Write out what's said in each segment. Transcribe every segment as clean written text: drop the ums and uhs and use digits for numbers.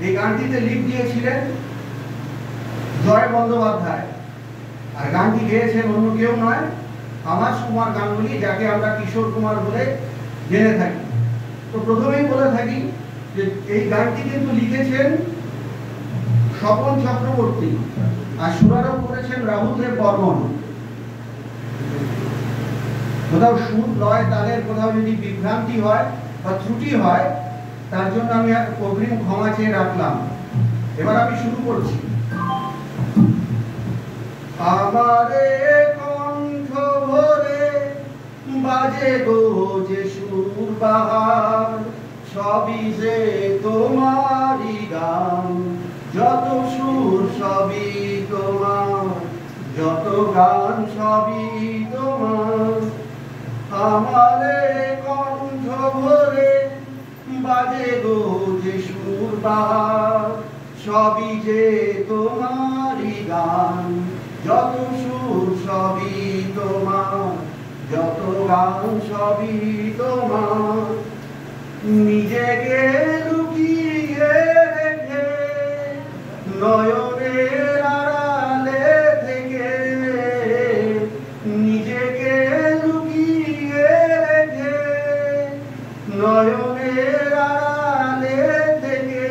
এই গানটিতে লিপ দিয়েছিলেন জয় বন্দ্যোপাধ্যায়, আর গানটি গেয়েছেন অন্য কেউ নয়, আভাস কুমার গাঙ্গুলি, যাকে আমরা কিশোর কুমার বলে জেনে থাকি। তো প্রথমেই বলে থাকি যে এই গানটি কিন্তু লিখেছেন স্বপন চক্রবর্তী, আর সুরারোপ করেছেন রাহুল দেব বর্মন। কোথাও সুর লয় তাদের কোথাও যদি বিভ্রান্তি হয় বা ত্রুটি হয়, তার জন্য আমি অগ্রিম ক্ষমা চেয়ে রাখলাম। এবার আমি শুরু করছি। আমারে কণ্ঠ ভরে বাজে গো যে সুর বাহার, সবই যে তোমারই গান, যত সুর সবই তোমার, যত গান সবই তোমার। আমারে কণ্ঠ ভরে বাজে গো যে সুর বাহার, সবই যে তোমারই গান, যত সুর সবই তোমার, যত গান সবই তোমার। নিজেকে লুকিয়ে রেখে নয়নের আড়ালে থেকে, নিজেকে লুকিয়ে রেখে নয়নের আড়ালে থেকে,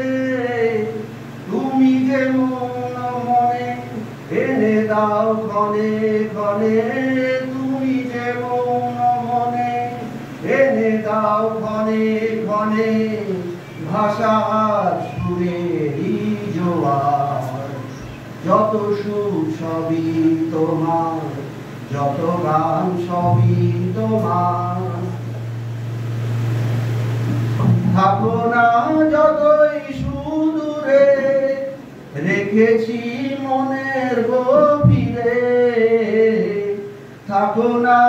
তুমি যে মন মনে এনে দাও ক্ষণে ক্ষণে, তুমি যে মন মনে এনে দাও ক্ষণে ক্ষণে, ভাষার সুরেরই জোয়ার, যত সুর সবই তোমার, যত গান সবই তোমার। থাকো না যতই সুদূরে, রেখেছি মনের গভীরে, থাকো না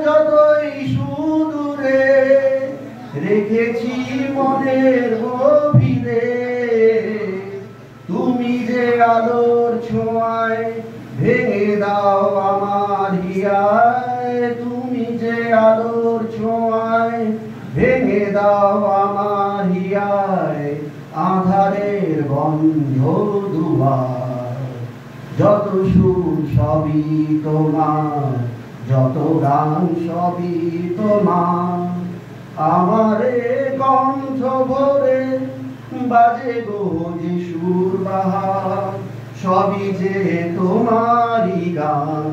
যতই সুদূরে, রেখেছি মনের গভীরে। তুমি যে আলোর ছোঁয়ায় ভেঙে দাও আমার হিয়ায়, তুমি যে আলোর ছোঁয়ায় ভেঙে দাও আমার হিয়ায়, আঁধারের বন্ধ দুয়ার, যত সুর সবই তোমার, যত গান সবই তোমার। আমারে কণ্ঠ ভরে বাজে গো যে সুর বাহার, সবই যে তোমারই গান,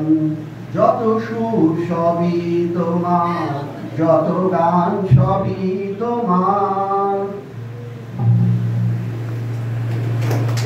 যত সুর সবই তোমার, যত গান সবই তোমার।